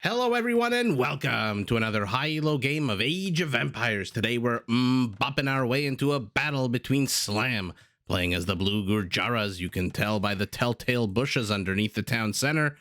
Hello everyone and welcome to another high-elo game of Age of Empires. Today we're bopping our way into a battle between Slam, playing as the blue Gurjaras, you can tell by the telltale bushes underneath the town center,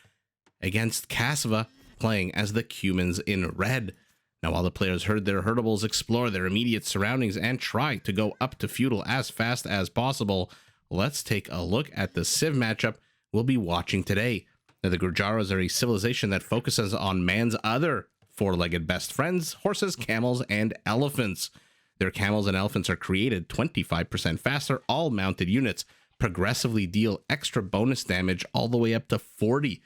against Kasva, playing as the Cumans in red. Now while the players herd their herdables, explore their immediate surroundings, and try to go up to Feudal as fast as possible, let's take a look at the Civ matchup we'll be watching today. Now, the Gurjaras are a civilization that focuses on man's other four-legged best friends, horses, camels, and elephants. Their camels and elephants are created 25% faster, all mounted units, progressively deal extra bonus damage all the way up to 40%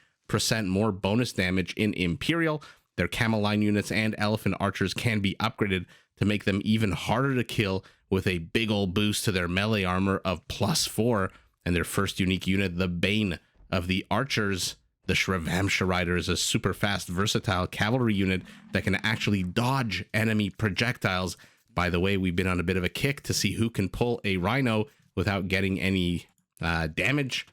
more bonus damage in Imperial. Their camel line units and elephant archers can be upgraded to make them even harder to kill, with a big old boost to their melee armor of +4, and their first unique unit, the Bane of the Archers. The Shrevamsha Rider is a super fast, versatile cavalry unit that can actually dodge enemy projectiles. By the way, we've been on a bit of a kick to see who can pull a Rhino without getting any damage.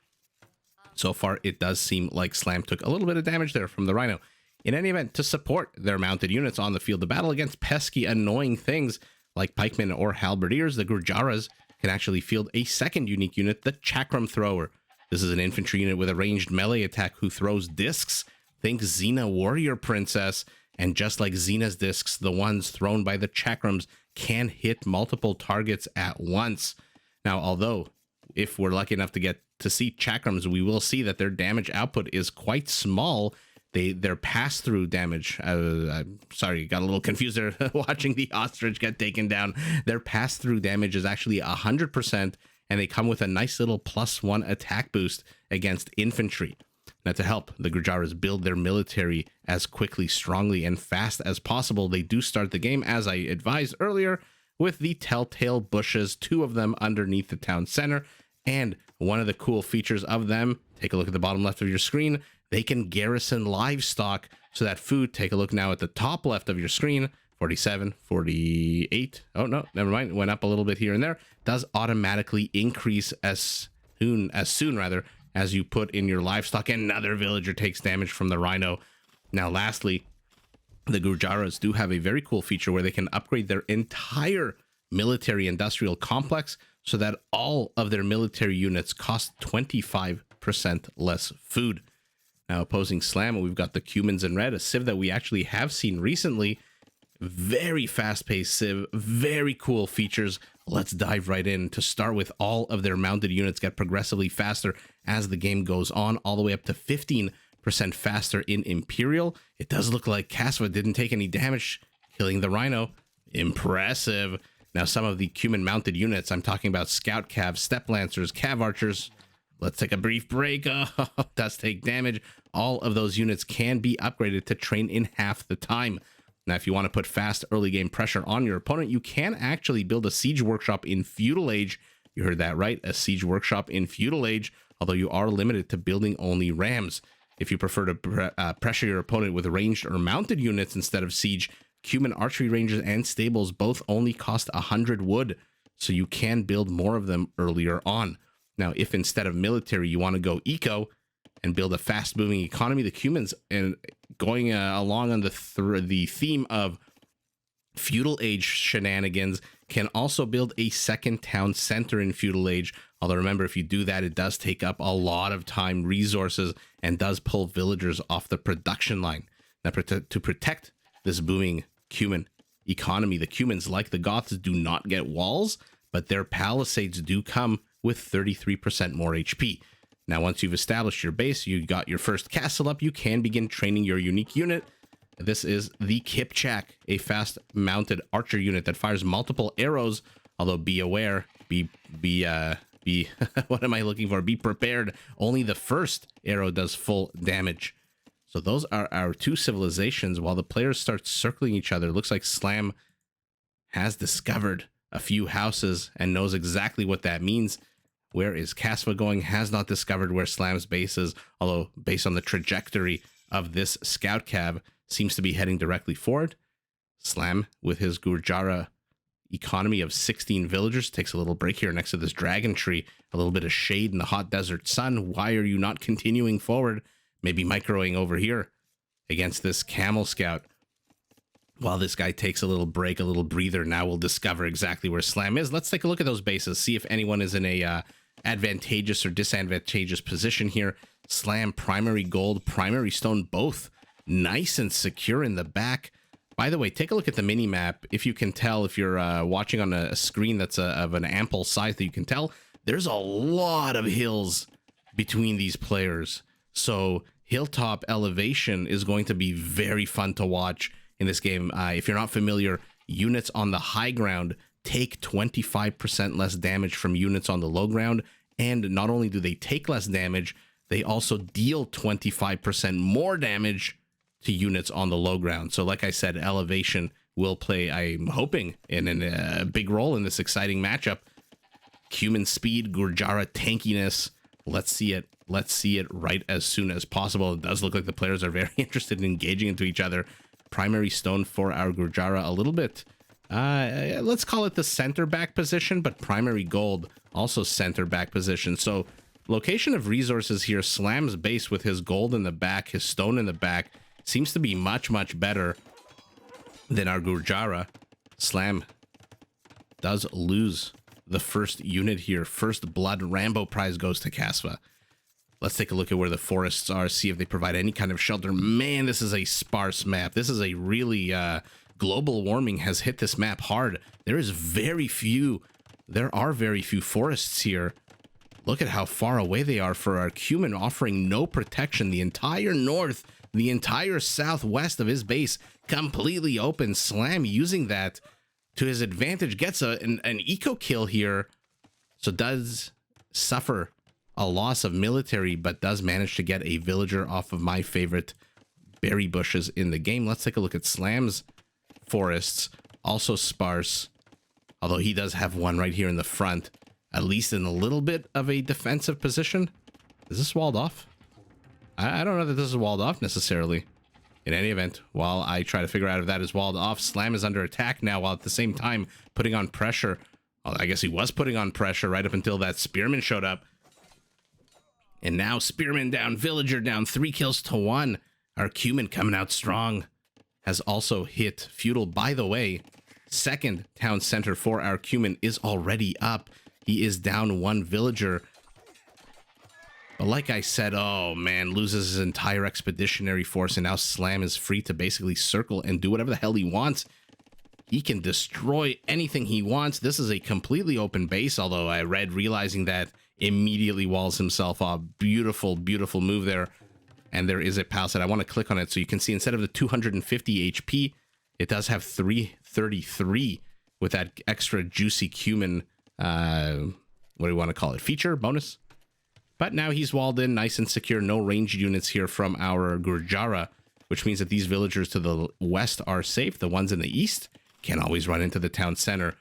So far, it does seem like Slam took a little bit of damage there from the Rhino. In any event, to support their mounted units on the field of battle against pesky, annoying things like pikemen or halberdiers, the Gurjaras can actually field a second unique unit, the Chakram Thrower. This is an infantry unit with a ranged melee attack who throws discs. Think Xena Warrior Princess. And just like Xena's discs, the ones thrown by the Chakrams can hit multiple targets at once. Now, although if we're lucky enough to get to see Chakrams, we will see that their damage output is quite small. Their pass-through damage, I'm sorry, got a little confused there watching the ostrich get taken down. Their pass-through damage is actually 100%. And they come with a nice little +1 attack boost against infantry. Now, to help the Gurjaras build their military as quickly, strongly, and fast as possible, they do start the game, as I advised earlier, with the telltale bushes, 2 of them underneath the town center. And one of the cool features of them, take a look at the bottom left of your screen, they can garrison livestock. So that food, take a look now at the top left of your screen, 47, 48. Oh, no, never mind. It went up a little bit here and there. Does automatically increase as soon as you put in your livestock. Another villager takes damage from the Rhino. Now, lastly, the Gurjaras do have a very cool feature where they can upgrade their entire military industrial complex so that all of their military units cost 25% less food. Now, opposing Slam, we've got the Cumans in red, a civ that we actually have seen recently. Very fast-paced civ, very cool features. Let's dive right in. To start with, all of their mounted units get progressively faster as the game goes on, all the way up to 15% faster in Imperial. It does look like Kasva didn't take any damage, killing the Rhino. Impressive. Now, some of the Cuman mounted units, I'm talking about Scout Cav, Step Lancers, Cav Archers. Let's take a brief break. Oh, does take damage. All of those units can be upgraded to train in half the time. Now, if you want to put fast early game pressure on your opponent, you can actually build a siege workshop in Feudal Age. You heard that right, a siege workshop in Feudal Age, although you are limited to building only rams. If you prefer to pressure your opponent with ranged or mounted units instead of siege, Cuman archery ranges and stables both only cost 100 wood, so you can build more of them earlier on. Now, if instead of military you want to go eco and build a fast-moving economy, the Cumans, and going along on the theme of Feudal Age shenanigans, can also build a second town center in Feudal Age. Although remember, if you do that, it does take up a lot of time, resources, and does pull villagers off the production line. Now, to protect this booming Cuman economy, the Cumans, like the Goths, do not get walls, but their palisades do come with 33% more HP. Now, once you've established your base, you got your first castle up, you can begin training your unique unit. This is the Kipchak, a fast-mounted archer unit that fires multiple arrows, although be aware, what am I looking for? Be prepared. Only the first arrow does full damage. So those are our 2 civilizations. While the players start circling each other, it looks like Slam has discovered a few houses and knows exactly what that means. Where is Kasva going? Has not discovered where Slam's base is, although based on the trajectory of this scout cav, seems to be heading directly forward. Slam, with his Gurjara economy of 16 villagers, takes a little break here next to this dragon tree, a little bit of shade in the hot desert sun. Why are you not continuing forward? Maybe microing over here. against this Camel Scout. While this guy takes a little break, a little breather, now we'll discover exactly where Slam is. Let's take a look at those bases, see if anyone is in a advantageous or disadvantageous position here. Slam, primary gold, primary stone, both nice and secure in the back. By the way, take a look at the mini map. If you can tell, if you're watching on a screen that's of an ample size that you can tell, there's a lot of hills between these players. So hilltop elevation is going to be very fun to watch in this game. If you're not familiar, units on the high ground take 25% less damage from units on the low ground. And not only do they take less damage, they also deal 25% more damage to units on the low ground. So like I said, elevation will play, I'm hoping, in a big role in this exciting matchup. Cuman speed, Gurjara tankiness. Let's see it. Let's see it right as soon as possible. It does look like the players are very interested in engaging into each other. Primary stone for our Gurjara, a little bit, let's call it the center back position, but primary gold, also center back position. So location of resources here, Slam's base with his gold in the back, his stone in the back, seems to be much, much better than our Gurjara. Slam does lose the first unit here. First blood. Rambo prize goes to Kasva. Let's take a look at where the forests are, see if they provide any kind of shelter. Man, this is a sparse map. This is a really, global warming has hit this map hard. There are very few forests here. Look at how far away they are for our Cuman, offering no protection. The entire north, the entire southwest of his base, completely open. Slam using that to his advantage, gets an eco kill here. So does suffer a loss of military, but does manage to get a villager off of my favorite berry bushes in the game. Let's take a look at Slam's forests, also sparse, although he does have one right here in the front, at least in a little bit of a defensive position. Is this walled off? I don't know that this is walled off necessarily. In any event, while I try to figure out if that is walled off, Slam is under attack now, while at the same time putting on pressure. Well, I guess he was putting on pressure right up until that spearman showed up. And now spearman down, villager down, 3 kills to 1. Our Cuman coming out strong. Has also hit Feudal. By the way, second town center for our Cuman is already up. He is down 1 villager. But like I said, oh man, loses his entire expeditionary force, and now Slam is free to basically circle and do whatever the hell he wants. He can destroy anything he wants. This is a completely open base, although I read, realizing that, immediately walls himself off. Beautiful, beautiful move there. And there is a palisade. I want to click on it so you can see instead of the 250 HP, it does have 333 with that extra juicy Cuman, what do we want to call it? Feature? Bonus? But now he's walled in, nice and secure. No ranged units here from our Gurjara, which means that these villagers to the west are safe. The ones in the east can always run into the town center.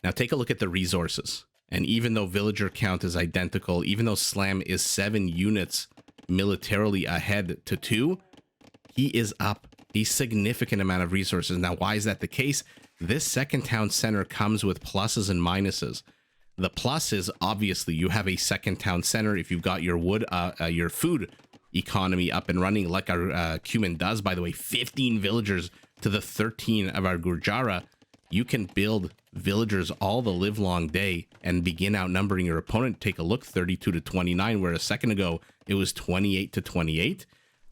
Now take a look at the resources. And even though villager count is identical, even though Slam is 7 units militarily ahead to 2, he is up a significant amount of resources. Now, why is that the case? This second town center comes with pluses and minuses. The plus is obviously you have a second town center if you've got your wood, your food economy up and running like our Cuman does. By the way, 15 villagers to the 13 of our Gurjara. You can build villagers all the live long day and begin outnumbering your opponent. Take a look, 32 to 29, where a second ago it was 28 to 28.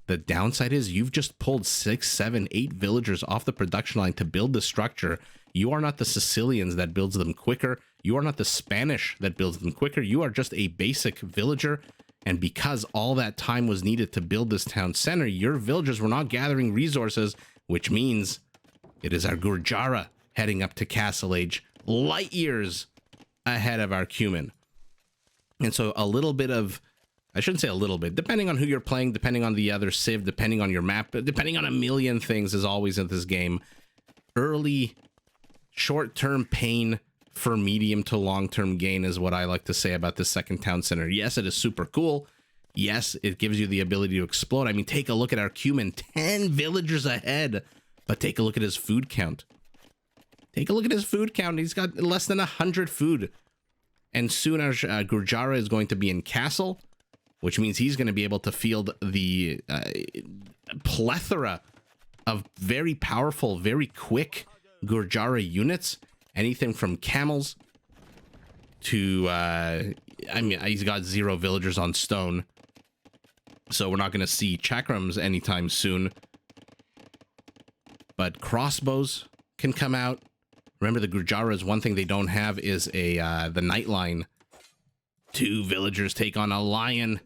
The downside is you've just pulled 6, 7, 8 villagers off the production line to build the structure. You are not the Sicilians that builds them quicker. You are not the Spanish that builds them quicker. You are just a basic villager. And because all that time was needed to build this town center, your villagers were not gathering resources, which means it is our Gurjara heading up to Castle Age, light years ahead of our Cuman. And so a little bit of, I shouldn't say a little bit, depending on who you're playing, depending on the other civ, depending on your map, depending on a million things as always in this game, early short-term pain for medium to long-term gain is what I like to say about this second town center. Yes, it is super cool. Yes, it gives you the ability to explode. I mean, take a look at our Cuman, 10 villagers ahead, but take a look at his food count. Take a look at his food count. He's got less than 100 food. And soon our Gurjara is going to be in castle, which means he's going to be able to field the plethora of very powerful, very quick Gurjara units. Anything from camels to, I mean, he's got 0 villagers on stone. So we're not going to see chakrams anytime soon. But crossbows can come out. Remember, the Gurjaras, one thing they don't have is the night line. 2 villagers take on a lion.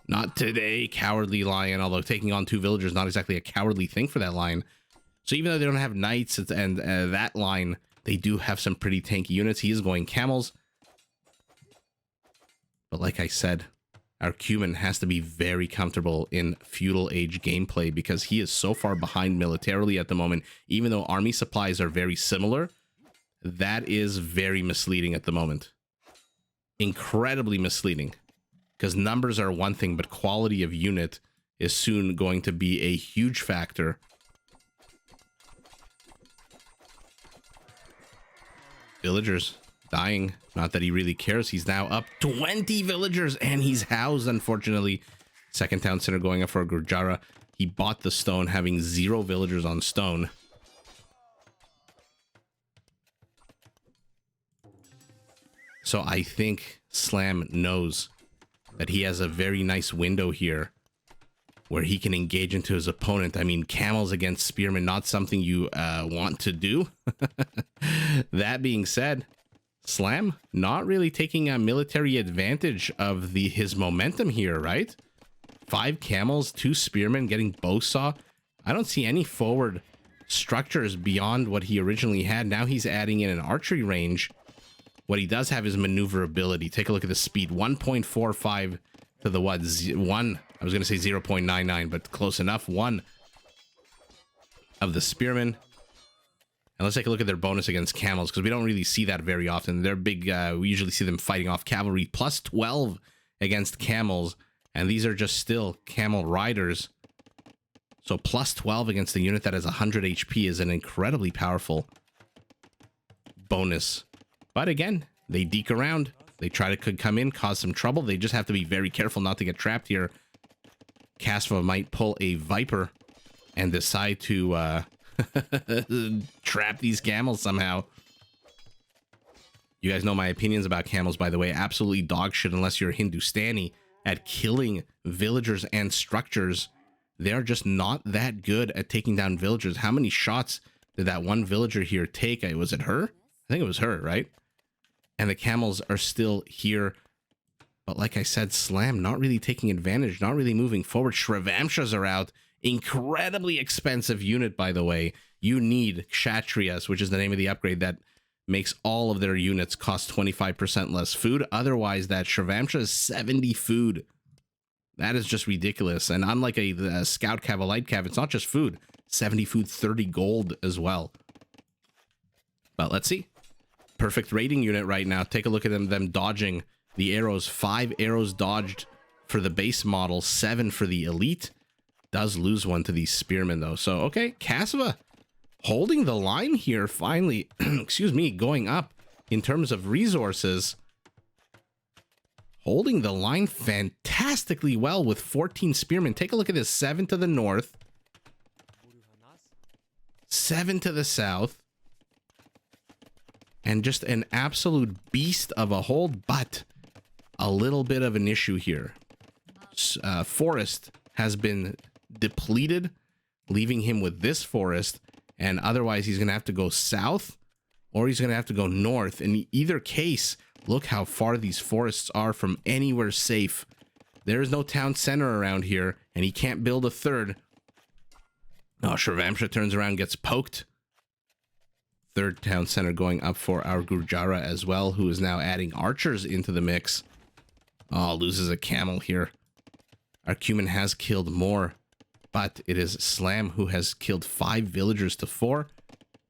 Not today, cowardly lion. Although taking on 2 villagers, not exactly a cowardly thing for that lion. So even though they don't have knights and that line, they do have some pretty tanky units. He is going camels. But like I said, our Cuman has to be very comfortable in Feudal Age gameplay because he is so far behind militarily at the moment. Even though army supplies are very similar, that is very misleading at the moment. Incredibly misleading. Because numbers are one thing, but quality of unit is soon going to be a huge factor. Villagers dying. Not that he really cares. He's now up 20 villagers and he's housed, unfortunately. Second town center going up for a Gurjara. He bought the stone having 0 villagers on stone. So I think Slam knows that he has a very nice window here where he can engage into his opponent. I mean, camels against spearmen, not something you want to do. That being said, Slam not really taking a military advantage of his momentum here, right? 5 camels, 2 spearmen getting bowsaw. I don't see any forward structures beyond what he originally had. Now he's adding in an archery range. What he does have is maneuverability. Take a look at the speed. 1.45 to the what? 1. I was going to say 0.99, but close enough. 1 of the spearmen. And let's take a look at their bonus against camels, because we don't really see that very often. They're big. We usually see them fighting off cavalry. Plus 12 against camels. And these are just still camel riders. So plus 12 against a unit that has 100 HP is an incredibly powerful bonus. But again, they deke around. They try to come in, cause some trouble. They just have to be very careful not to get trapped here. Kasva might pull a Viper and decide to trap these camels somehow. You guys know my opinions about camels, by the way. Absolutely dog shit unless you're Hindustani at killing villagers and structures. They're just not that good at taking down villagers. How many shots did that one villager here take? Was it her? I think it was her, right? And the camels are still here. But like I said, Slam not really taking advantage, not really moving forward. Shrivamshas are out. Incredibly expensive unit, by the way. You need Kshatriyas, which is the name of the upgrade that makes all of their units cost 25% less food. Otherwise, that Shrivamsha is 70 food. That is just ridiculous. And unlike a Scout Cav, a Light Cav, it's not just food. 70 food, 30 gold as well. But let's see. Perfect rating unit right now. Take a look at them dodging the arrows. 5 arrows dodged for the base model, 7 for the elite. Does lose one to these spearmen though. So okay, Kasva holding the line here finally. Excuse me, going up in terms of resources. Holding the line fantastically well with 14 spearmen. Take a look at this. 7 to the north, 7 to the south. And just an absolute beast of a hold, but a little bit of an issue here. Forest has been depleted, leaving him with this forest, and otherwise he's going to have to go south or he's going to have to go north. In either case, look how far these forests are from anywhere safe. There is no town center around here, and he can't build a third. Oh, Shrivamsha turns around, gets poked. Third town center going up for our Gurjara as well, who is now adding archers into the mix. Oh, loses a camel here. Our Cuman has killed more, but it is Slam who has killed 5 villagers to 4.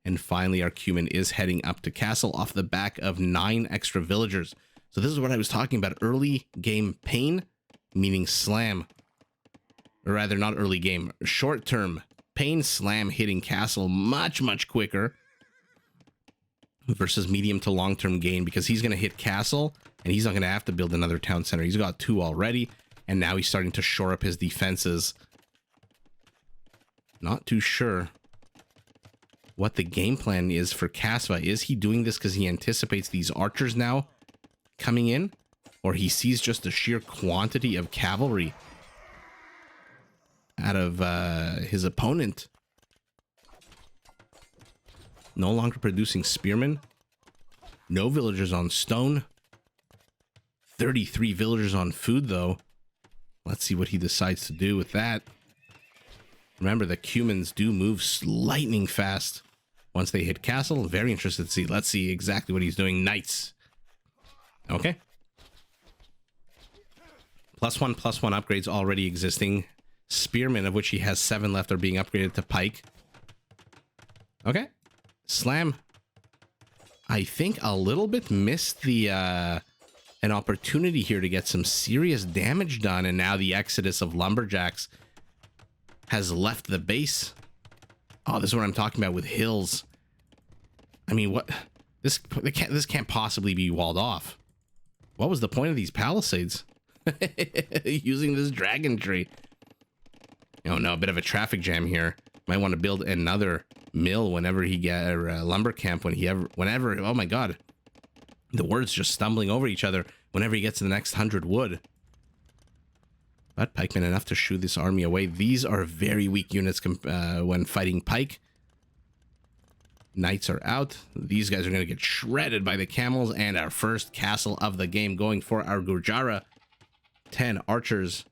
And finally, our Cuman is heading up to castle off the back of 9 extra villagers. So this is what I was talking about. Early game pain, meaning Slam. Or rather, not early game. Short term pain, Slam hitting castle much, much quicker. Versus medium to long-term gain, because he's going to hit castle and he's not going to have to build another town center. He's got 2 already, and now he's starting to shore up his defenses. Not too sure what the game plan is for Kasva. Is he doing this because he anticipates these archers now coming in? Or he sees just the sheer quantity of cavalry out of his opponent? No longer producing spearmen. No villagers on stone. 33 villagers on food, though. Let's see what he decides to do with that. Remember, the Cumans do move lightning fast once they hit castle. Very interested to see. Let's see exactly what he's doing. Knights. Okay. +1/+1 upgrades already existing. Spearmen, of which he has 7 left, are being upgraded to pike. Okay. Slam. I think a little bit missed the an opportunity here to get some serious damage done, and now the exodus of lumberjacks has left the base. Oh, this is what I'm talking about with hills. I mean, what? This can't possibly be walled off. What was the point of these palisades? Using this dragon tree. Oh no, a bit of a traffic jam here. Might want to build another mill whenever he get a lumber camp whenever. Oh my god, the words just stumbling over each other. Whenever he gets to the next 100 wood. But pikemen enough to shoo this army away. These are very weak units when fighting pike. Knights are out. These guys are going to get shredded by the camels, and our first castle of the game going for our Gurjara. 10 archers,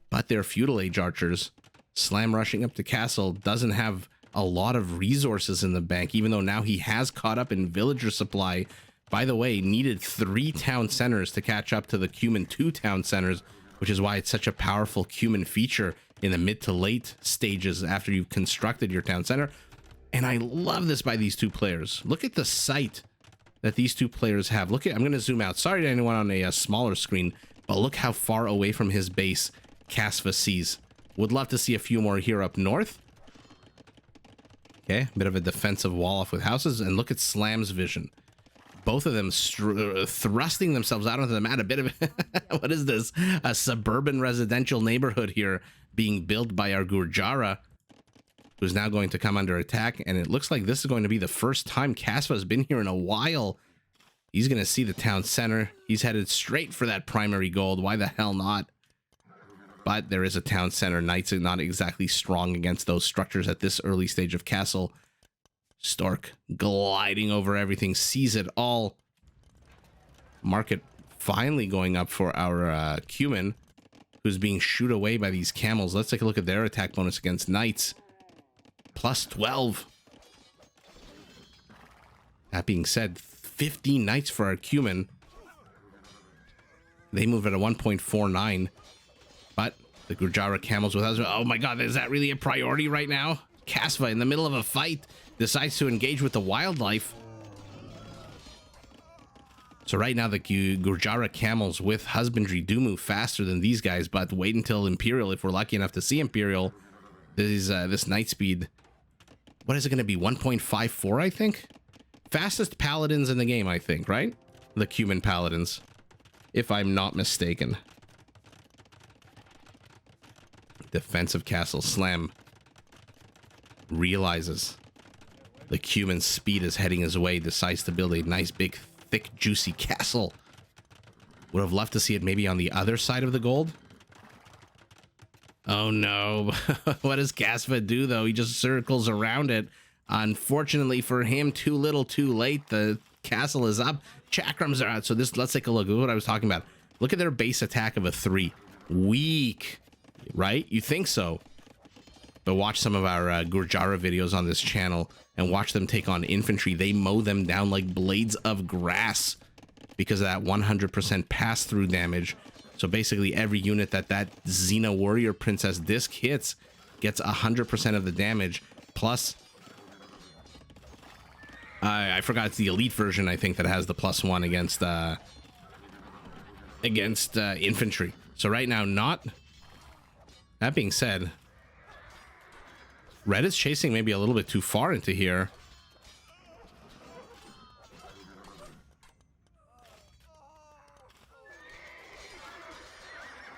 but they're feudal age archers. Slam rushing up to castle, doesn't have a lot of resources in the bank, even though now he has caught up in villager supply. By the way, needed 3 town centers to catch up to the Cuman 2 town centers, which is why it's such a powerful Cuman feature in the mid to late stages after you've constructed your town center. And I love this by these two players. Look at the sight that these two players have. Look at, I'm going to zoom out. Sorry to anyone on a smaller screen, but look how far away from his base Kasva sees. Would love to see a few more here up north. Okay, a bit of a defensive wall off with houses, and look at Slam's vision. Both of them thrusting themselves out onto the mat. A bit of what is this? A suburban residential neighborhood here being built by our Gurjara, who's now going to come under attack. And it looks like this is going to be the first time Kasva has been here in a while. He's going to see the town center. He's headed straight for that primary gold. Why the hell not? But there is a town center. Knights are not exactly strong against those structures at this early stage of castle. Stork gliding over everything, sees it all. Market finally going up for our Cuman, who's being shooed away by these camels. Let's take a look at their attack bonus against knights. +12. That being said, 15 knights for our Cuman. They move at a 1.49. But the Gurjara camels with us. Oh my god, is that really a priority right now? Kasva, in the middle of a fight, decides to engage with the wildlife. So right now the Gurjara camels with husbandry do move faster than these guys, but wait until Imperial, if we're lucky enough to see Imperial. This night speed, what is it going to be? 1.54, I think? Fastest paladins in the game, I think, right? The Cuman paladins, if I'm not mistaken. Defensive castle. Slam realizes the Cuman speed is heading his way, decides to build a nice big thick juicy castle. Would have loved to see it maybe on the other side of the gold. Oh no. What does Kasva do though? He just circles around it. Unfortunately for him, too little too late. The castle is up, chakrams are out. So let's take a look at what I was talking about. Look at their base attack of a 3. Weak, right? You think so, but watch some of our Gurjara videos on this channel and watch them take on infantry. They mow them down like blades of grass because of that 100% pass-through damage. So basically every unit that Xena Warrior Princess disc hits gets 100% of the damage. Plus, I forgot, it's the elite version, I think, that has the +1 against infantry. So right now, not. That being said, Red is chasing maybe a little bit too far into here.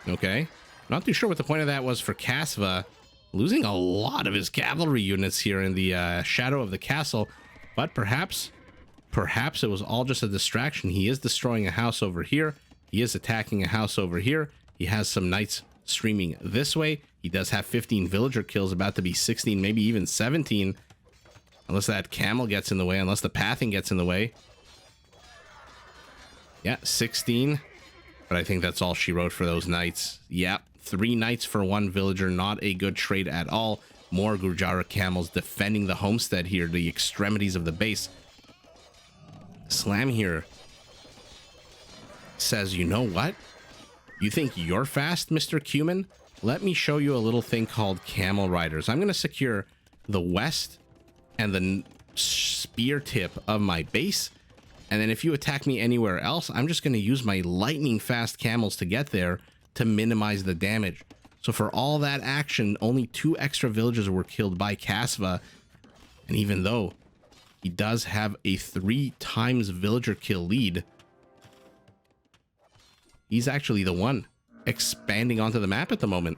Okay. Not too sure what the point of that was for Kasva. Losing a lot of his cavalry units here in the shadow of the castle. But perhaps it was all just a distraction. He is destroying a house over here. He is attacking a house over here. He has some knights streaming this way. He does have 15 villager kills, about to be 16, maybe even 17. Unless that camel gets in the way, unless the pathing gets in the way. Yeah, 16. But I think that's all she wrote for those knights. Yeah, 3 knights for 1 villager. Not a good trade at all. More Gurjara camels defending the homestead here, the extremities of the base. Slam here says, you know what? You think you're fast, Mr. Cuman? Let me show you a little thing called camel riders. I'm going to secure the west and the spear tip of my base. And then if you attack me anywhere else, I'm just going to use my lightning fast camels to get there to minimize the damage. So for all that action, only 2 extra villagers were killed by Kasva. And even though he does have a 3 times villager kill lead, he's actually the one expanding onto the map at the moment.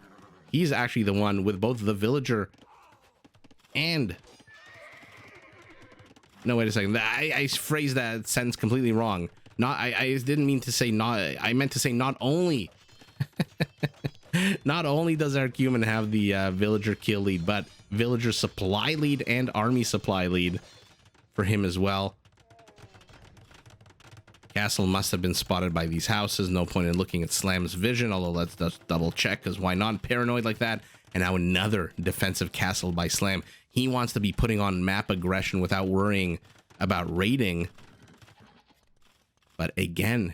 He's actually the one with both the villager and... No, wait a second. I phrased that sentence completely wrong. I didn't mean to say not... I meant to say not only... Not only does our Cuman have the villager kill lead, but villager supply lead and army supply lead for him as well. Castle must have been spotted by these houses. No point in looking at Slam's vision, although let's just double check, because why not? Paranoid like that. And now another defensive castle by Slam. He wants to be putting on map aggression without worrying about raiding. But again,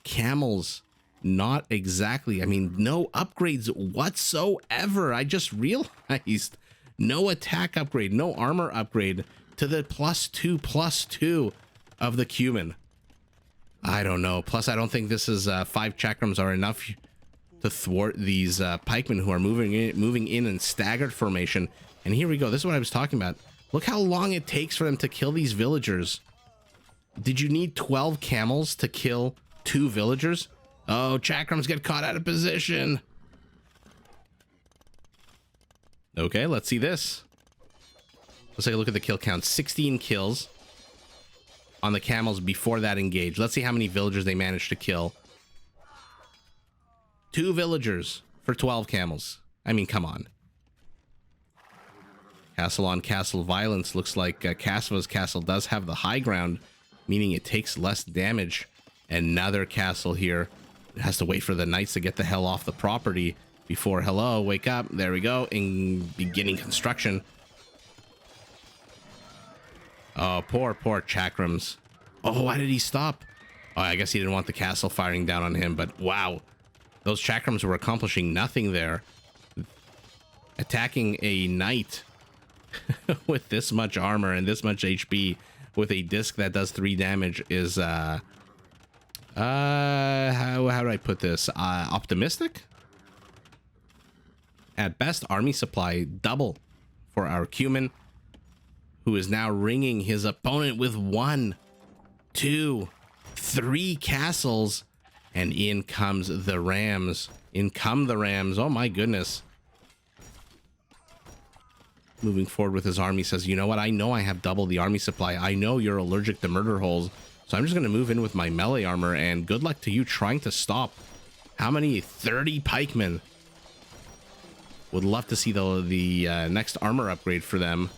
camels, not exactly. I mean, no upgrades whatsoever. I just realized no attack upgrade, no armor upgrade to the +2/+2 of the Cuman. I don't know. Plus, I don't think this is 5 chakrams are enough to thwart these pikemen who are moving in staggered formation. And here we go. This is what I was talking about. Look how long it takes for them to kill these villagers. Did you need 12 camels to kill 2 villagers? Oh, chakrams get caught out of position. Okay, let's see this. Let's take a look at the kill count. 16 kills on the camels before that engage. Let's see how many villagers they managed to kill. 2 villagers for 12 camels. I mean, come on. Castle on castle violence. Looks like Kasva's castle does have the high ground, meaning it takes less damage. Another castle here. It has to wait for the knights to get the hell off the property before, hello, wake up. There we go. In beginning construction. Oh, poor chakrams. Oh, why did he stop? Oh, I guess he didn't want the castle firing down on him, but wow. Those chakrams were accomplishing nothing there. Attacking a knight with this much armor and this much HP with a disc that does 3 damage is, how do I put this? Optimistic? At best, army supply double for our Cuman, who is now ringing his opponent with 1, 2, 3 castles, and in comes the Rams. In come the Rams. Oh my goodness. Moving forward with his army, says, you know what? I know I have double the army supply. I know you're allergic to murder holes, so I'm just going to move in with my melee armor, and good luck to you trying to stop. How many? 30 pikemen. Would love to see the next armor upgrade for them.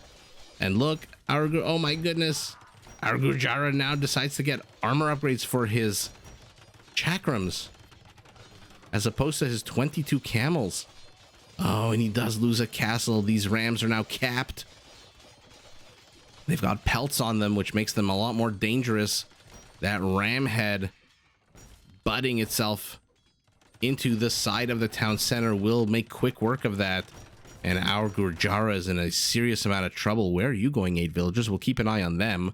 And look, oh my goodness, our Gurjara now decides to get armor upgrades for his chakrams as opposed to his 22 camels. Oh, and he does lose a castle. These Rams are now capped. They've got pelts on them, which makes them a lot more dangerous. That ram head butting itself into the side of the town center will make quick work of that. And our Gurjara is in a serious amount of trouble. Where are you going, 8 villagers? We'll keep an eye on them.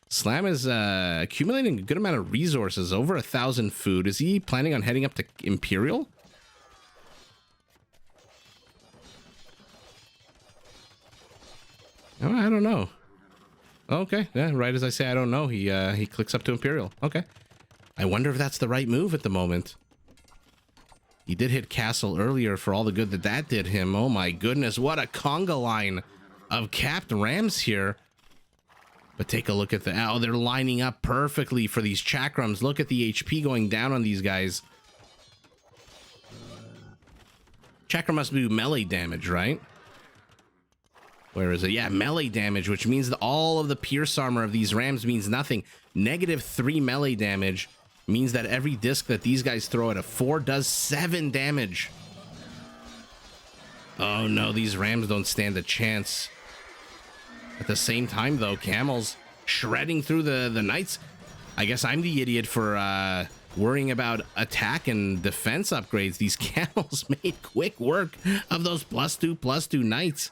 Slam is accumulating a good amount of resources, over 1,000 food. Is he planning on heading up to Imperial? Oh, I don't know. Okay, yeah, right as I say I don't know, he clicks up to Imperial. Okay. I wonder if that's the right move at the moment. He did hit Castle earlier for all the good that that did him. Oh my goodness, what a conga line of capped rams here. But take a look at the... Oh, they're lining up perfectly for these chakrams. Look at the HP going down on these guys. Chakram must do melee damage, right? Where is it? Yeah, melee damage, which means that all of the pierce armor of these rams means nothing. -3 melee damage means that every disc that these guys throw at a 4 does 7 damage. Oh no, these rams don't stand a chance. At the same time, though, camels shredding through the knights. I guess I'm the idiot for worrying about attack and defense upgrades. These camels made quick work of those +2/+2 knights.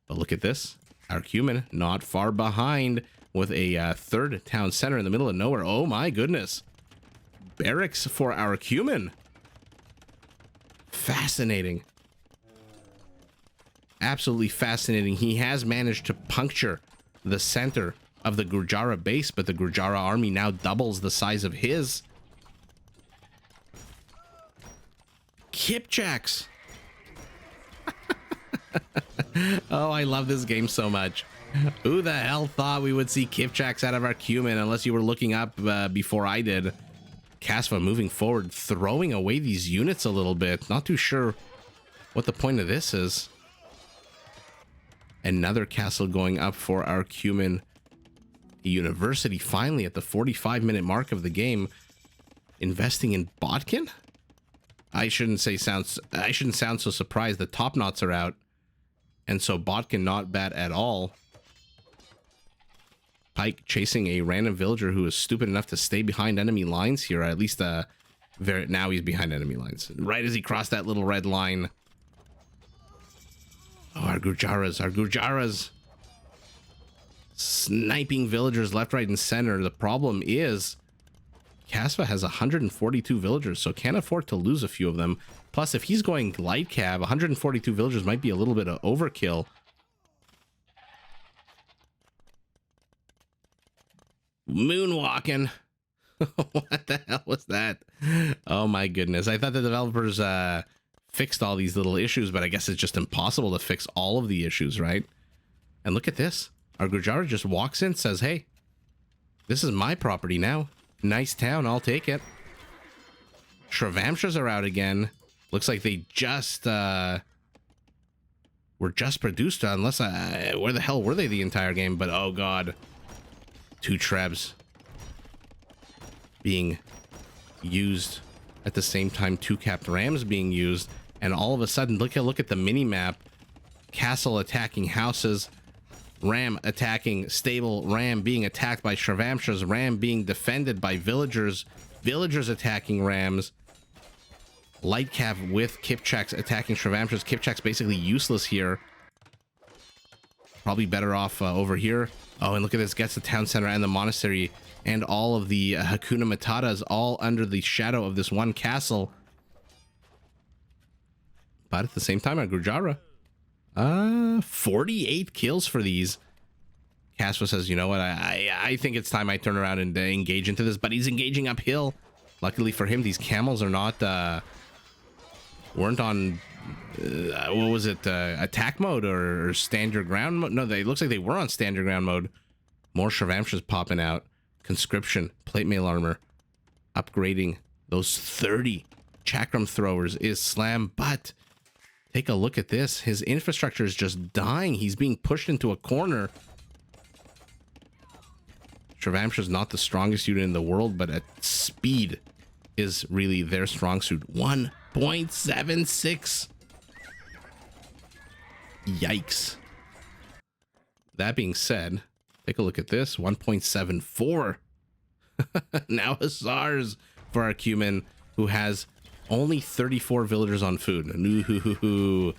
But look at this. Our Cuman not far behind with a third town center in the middle of nowhere. Oh my goodness. Barracks for our Cuman. Fascinating. Absolutely fascinating. He has managed to puncture the center of the Gurjara base, but the Gurjara army now doubles the size of his. Kipchaks. Oh, I love this game so much. Who the hell thought we would see Kipchaks out of our Cuman, unless you were looking up before I did. Kasva moving forward, throwing away these units a little bit. Not too sure what the point of this is. Another castle going up for our Cuman University, finally at the 45-minute mark of the game. Investing in Botkin? I shouldn't sound so surprised. The top knots are out, and so Botkin not bad at all. Pike chasing a random villager who is stupid enough to stay behind enemy lines here. At least now he's behind enemy lines. Right as he crossed that little red line. Oh, our Gurjaras. Sniping villagers left, right, and center. The problem is Kasva has 142 villagers, so can't afford to lose a few of them. Plus, if he's going light cab, 142 villagers might be a little bit of overkill. Moonwalking. What the hell was that? Oh my goodness. I thought the developers fixed all these little issues, but I guess it's just impossible to fix all of the issues, right? And look at this. Our Gurjara just walks in, says, hey, this is my property now. Nice town, I'll take it. Shravamshas are out again. Looks like they just were just produced, unless where the hell were they the entire game? But oh god. 2 trebs being used at the same time, 2 capped rams being used, and all of a sudden look at the mini map. Castle attacking houses, ram attacking stable, ram being attacked by Shravamshas, ram being defended by villagers, villagers attacking rams, light cav with Kipchaks attacking Shravamshas. Kipchaks basically useless here. Probably better off over here. Oh, and look at this, gets the town center and the monastery and all of the Hakuna Matatas all under the shadow of this one castle. But at the same time, our Gurjara, 48 kills for these. Kasva says, you know what, I think it's time I turn around and engage into this, but he's engaging uphill. Luckily for him, these camels are not, weren't on, what was it, attack mode or stand your ground mode? No, it looks like they were on stand your ground mode. More Shravamshas popping out. Conscription, plate mail armor, upgrading those 30 chakram throwers is slam, but take a look at this. His infrastructure is just dying. He's being pushed into a corner. Shravamsha is not the strongest unit in the world, but at speed is really their strong suit. 1.76. Yikes. That being said, take a look at this. 1.74. Now hussars for our Cuman, who has only 34 villagers on food. Ooh.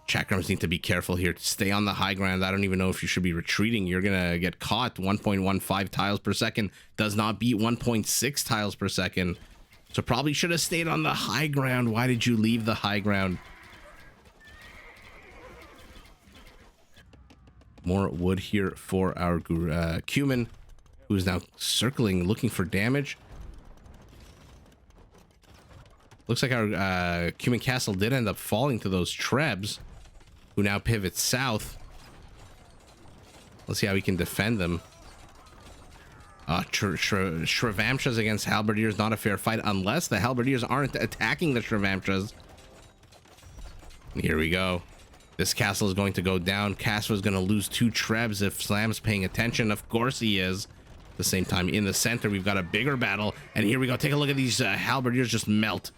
Chakrams need to be careful here. Stay on the high ground. I don't even know if you should be retreating. You're gonna get caught. 1.15 tiles per second does not beat 1.6 tiles per second. So probably should have stayed on the high ground. Why did you leave the high ground? More wood here for our Cuman, who's now circling, looking for damage. Looks like our Cuman castle did end up falling to those Trebs, who now pivot south. Let's see how we can defend them. Shrevamtras against Halberdiers, not a fair fight unless the Halberdiers aren't attacking the Shrevamtras. Here we go. This castle is going to go down. Kasva is going to lose 2 Trebs if Slam's paying attention. Of course he is. At the same time, in the center, we've got a bigger battle. And here we go. Take a look at these Halberdiers just melt.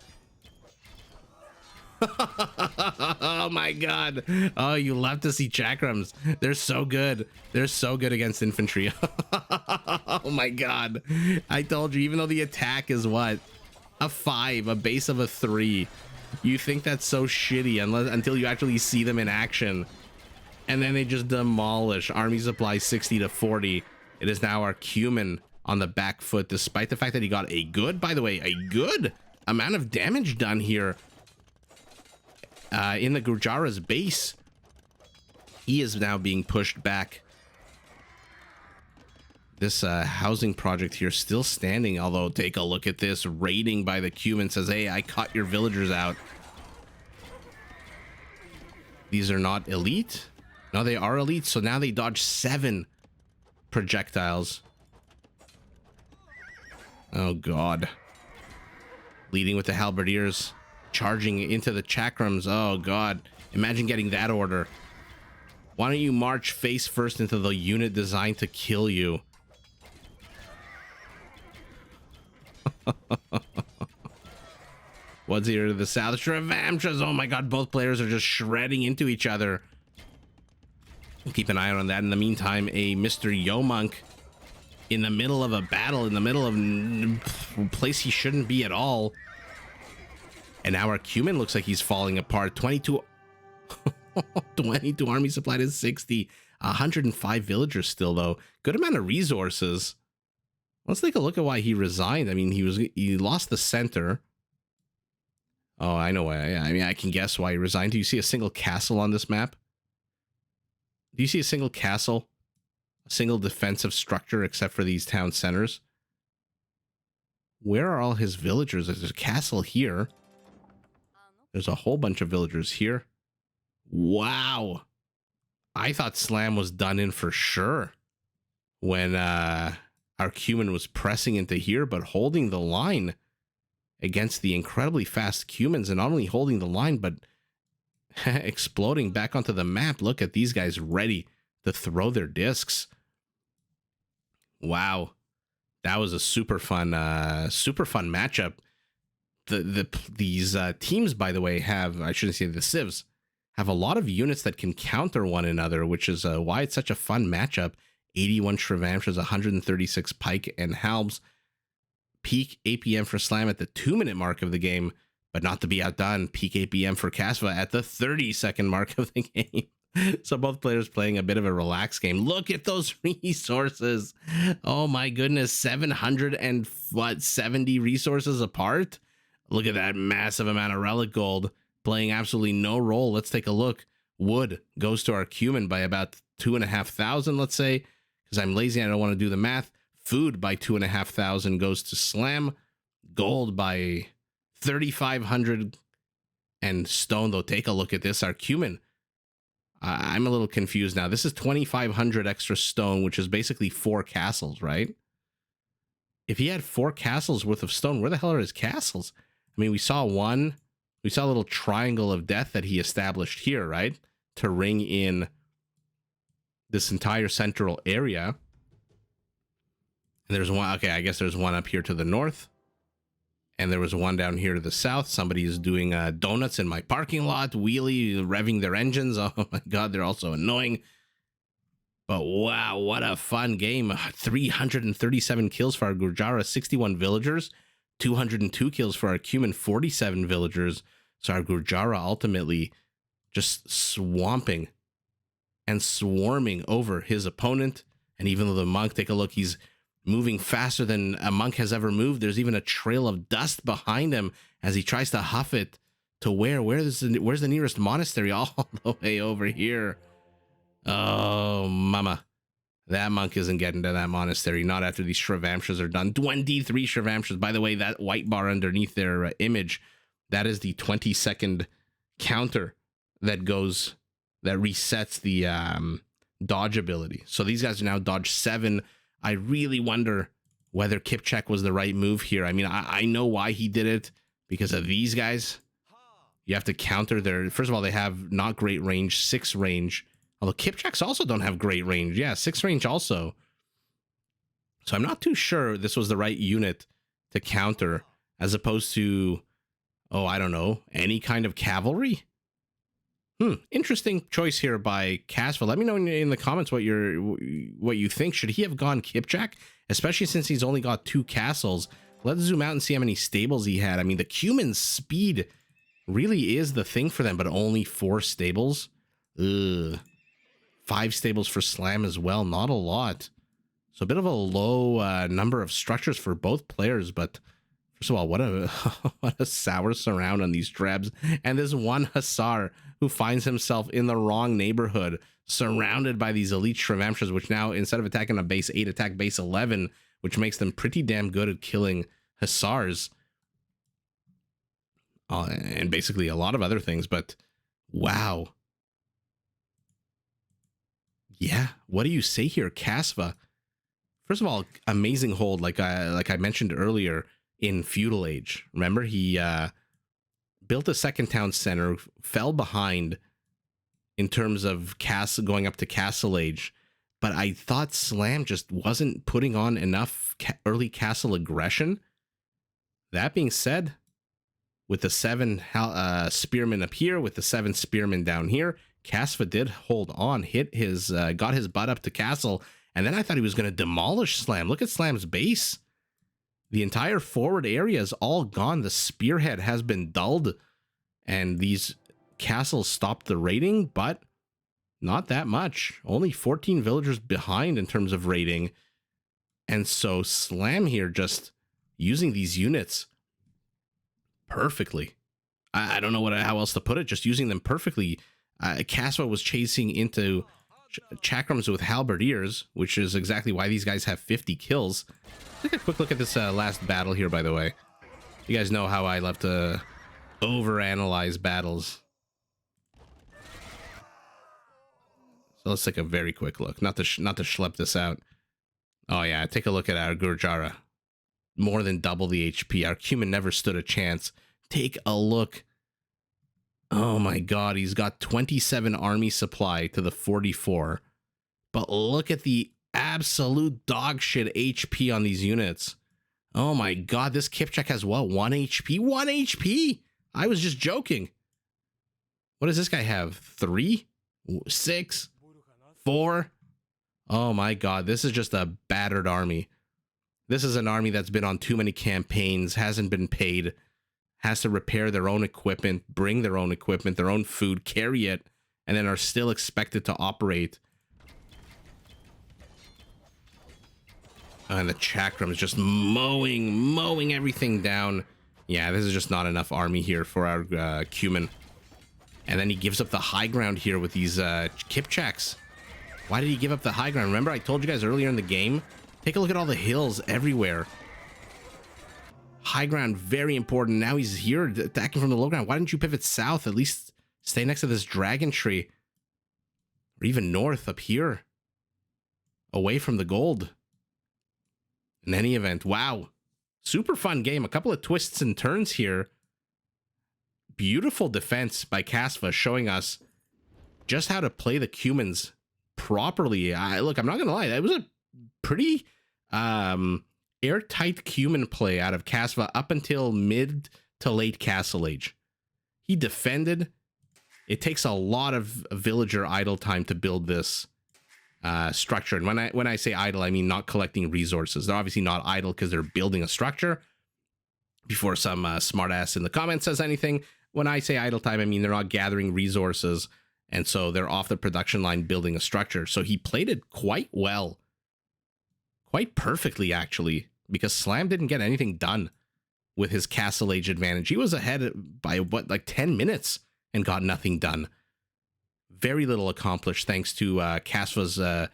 Oh my god. Oh, you love to see chakrams. They're so good. They're so good against infantry. Oh my god. I told you, even though the attack is what? A 5, a base of a 3. You think that's so shitty until you actually see them in action. And then they just demolish. Army supply 60 to 40. It is now our Cuman on the back foot, despite the fact that he got a good, by the way, a good amount of damage done here. In the Gurjara's base, he is now being pushed back. This housing project here still standing, although take a look at this raiding by the Cuman. Says, hey, I caught your villagers out. These are not elite. No, they are elite. So now they dodge 7 projectiles. Oh god. Leading with the Halberdiers. Charging into the chakrams. Oh god, imagine getting that order. Why don't you march face first into the unit designed to kill you? What's here to the south? Shrevamtras. Oh my god, both players are just shredding into each other. We'll keep an eye on that. In the meantime, a Mr. Yomonk in the middle of a battle, in the middle of a place he shouldn't be at all. And now our Cuman looks like he's falling apart. 22 army supply to 60. 105 villagers still, though. Good amount of resources. Let's take a look at why he resigned. I mean, he lost the center. Oh, I know why. Yeah, I mean, I can guess why he resigned. Do you see a single castle on this map? Do you see a single castle? A single defensive structure except for these town centers? Where are all his villagers? There's a castle here. There's a whole bunch of villagers here. Wow. I thought Slam was done in for sure when our Cuman was pressing into here, but holding the line against the incredibly fast Cumans, and not only holding the line, but exploding back onto the map. Look at these guys ready to throw their discs. Wow. That was a super fun matchup. These teams, by the way, have, I shouldn't say the civs, have a lot of units that can counter one another, which is why it's such a fun matchup. 81 Shrevamtras, 136 Pike and Halbs. Peak APM for Slam at the 2-minute mark of the game, but not to be outdone. Peak APM for Kasva at the 30-second mark of the game. So both players playing a bit of a relaxed game. Look at those resources. Oh my goodness, 770 resources apart. Look at that massive amount of relic gold playing absolutely no role. Let's take a look. Wood goes to our Cuman by about 2,500, let's say, because I'm lazy and I don't want to do the math. Food by 2,500 goes to Slam. Gold by 3,500. And stone, though, take a look at this. Our Cuman. I'm a little confused now. This is 2,500 extra stone, which is basically 4 castles, right? If he had 4 castles worth of stone, where the hell are his castles? I mean, we saw one. We saw a little triangle of death that he established here, right? To ring in this entire central area. And there's one, okay, I guess there's one up here to the north. And there was one down here to the south. Somebody is doing donuts in my parking lot, wheelie, revving their engines. Oh my god, they're also annoying. But wow, what a fun game. 337 kills for our Gurjara, 61 villagers. 202 kills for our Cuman, 47 villagers. So our Gurjara ultimately just swamping and swarming over his opponent. And even though the monk, take a look, he's moving faster than a monk has ever moved. There's even a trail of dust behind him as he tries to huff it to where's the nearest monastery? All the way over here. Oh, mama. That monk isn't getting to that monastery, not after these Shrevamtras are done. 23 Shrevamtras. By the way, that white bar underneath their image, that is the 20-second counter that resets the dodge ability. So these guys are now dodge 7. I really wonder whether Kipchak was the right move here. I mean, I know why he did it, because of these guys. You have to counter their... First of all, they have not great range, 6 range. Although Kipchaks also don't have great range. Yeah, 6 range also. So I'm not too sure this was the right unit to counter, as opposed to, oh, I don't know, any kind of cavalry? Interesting choice here by Kasva. Let me know in the comments what you think. Should he have gone Kipchak? Especially since he's only got 2 castles. Let's zoom out and see how many stables he had. I mean, the Cuman speed really is the thing for them, but only 4 stables. Ugh. 5 stables for Slam as well. Not a lot. So a bit of a low number of structures for both players, but first of all, what a sour surround on these Trebs. And this one Hussar who finds himself in the wrong neighborhood, surrounded by these elite Shrevamshas, which now, instead of attacking a base 8, attack base 11, which makes them pretty damn good at killing Hussars. And basically a lot of other things, but wow. Yeah, what do you say here, Kasva? First of all, amazing hold, like I mentioned earlier in Feudal Age. Remember, he built a second town center, fell behind in terms of going up to Castle Age, but I thought Slam just wasn't putting on enough early castle aggression. That being said, with the 7 spearmen up here, with the 7 spearmen down here, Kasva did hold on, got his butt up to castle, and then I thought he was going to demolish Slam. Look at Slam's base. The entire forward area is all gone. The spearhead has been dulled, and these castles stopped the raiding, but not that much. Only 14 villagers behind in terms of raiding. And so Slam here just using these units perfectly. I don't know how else to put it, just using them perfectly. Kasva was chasing into chakrams with halberdiers, which is exactly why these guys have 50 kills. Take a quick look at this last battle here, by the way. You guys know how I love to overanalyze battles. So let's take a very quick look. Not to schlep this out. Oh yeah, take a look at our Gurjara. More than double the HP. Our Cuman never stood a chance. Take a look. Oh my god, he's got 27 army supply to the 44. But look at the absolute dog shit HP on these units. Oh my god, this Kipchak has what? 1 HP? 1 HP? I was just joking. What does this guy have? 3? 6? 4? Oh my god, this is just a battered army. This is an army that's been on too many campaigns, hasn't been paid, has to repair their own equipment, bring their own equipment, their own food, carry it, and then are still expected to operate. And the Chakram is just mowing everything down. Yeah, this is just not enough army here for our Cuman. And then he gives up the high ground here with these Kipchaks. Why did he give up the high ground? Remember, I told you guys earlier in the game? Take a look at all the hills everywhere. High ground, very important. Now he's here attacking from the low ground. Why didn't you pivot south? At least stay next to this dragon tree. Or even north up here. Away from the gold. In any event, wow. Super fun game. A couple of twists and turns here. Beautiful defense by Kasva, showing us just how to play the Cumans properly. Look, I'm not going to lie. That was a pretty airtight Cuman play out of Kasva up until mid to late Castle Age. He defended. It takes a lot of villager idle time to build this structure. And when I say idle, I mean not collecting resources. They're obviously not idle because they're building a structure. Before some smartass in the comments says anything, when I say idle time, I mean they're not gathering resources, and so they're off the production line building a structure. So he played it quite well. Quite perfectly, actually, because Slam didn't get anything done with his Castle Age advantage. He was ahead by, what, like 10 minutes and got nothing done. Very little accomplished thanks to Kasva's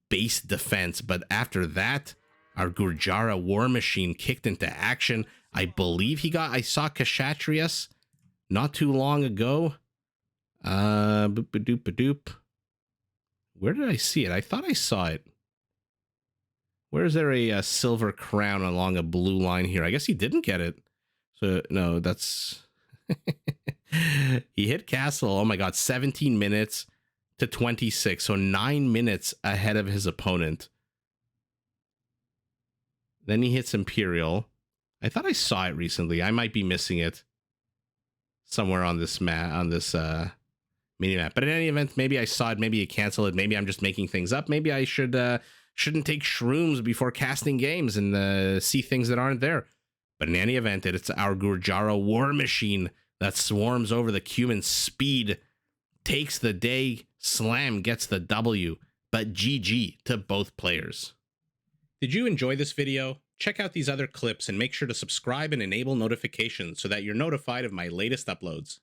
base defense. But after that, our Gurjara war machine kicked into action. I believe I saw Kshatriyas not too long ago. Boop-a-doop-a-doop. Where did I see it? I thought I saw it. Where is there a silver crown along a blue line here? I guess he didn't get it. So, no, that's... He hit Castle, oh my god, 17 minutes to 26. So 9 minutes ahead of his opponent. Then he hits Imperial. I thought I saw it recently. I might be missing it somewhere on this mini map. But in any event, maybe I saw it, maybe you cancel it, maybe I'm just making things up. Maybe I shouldn't take shrooms before casting games and see things that aren't there. But in any event, it's our Gurjara war machine that swarms over the Cuman. Speed takes the day. Slam gets the W. But GG to both players. Did you enjoy this video? Check out these other clips and make sure to subscribe and enable notifications so that you're notified of my latest uploads.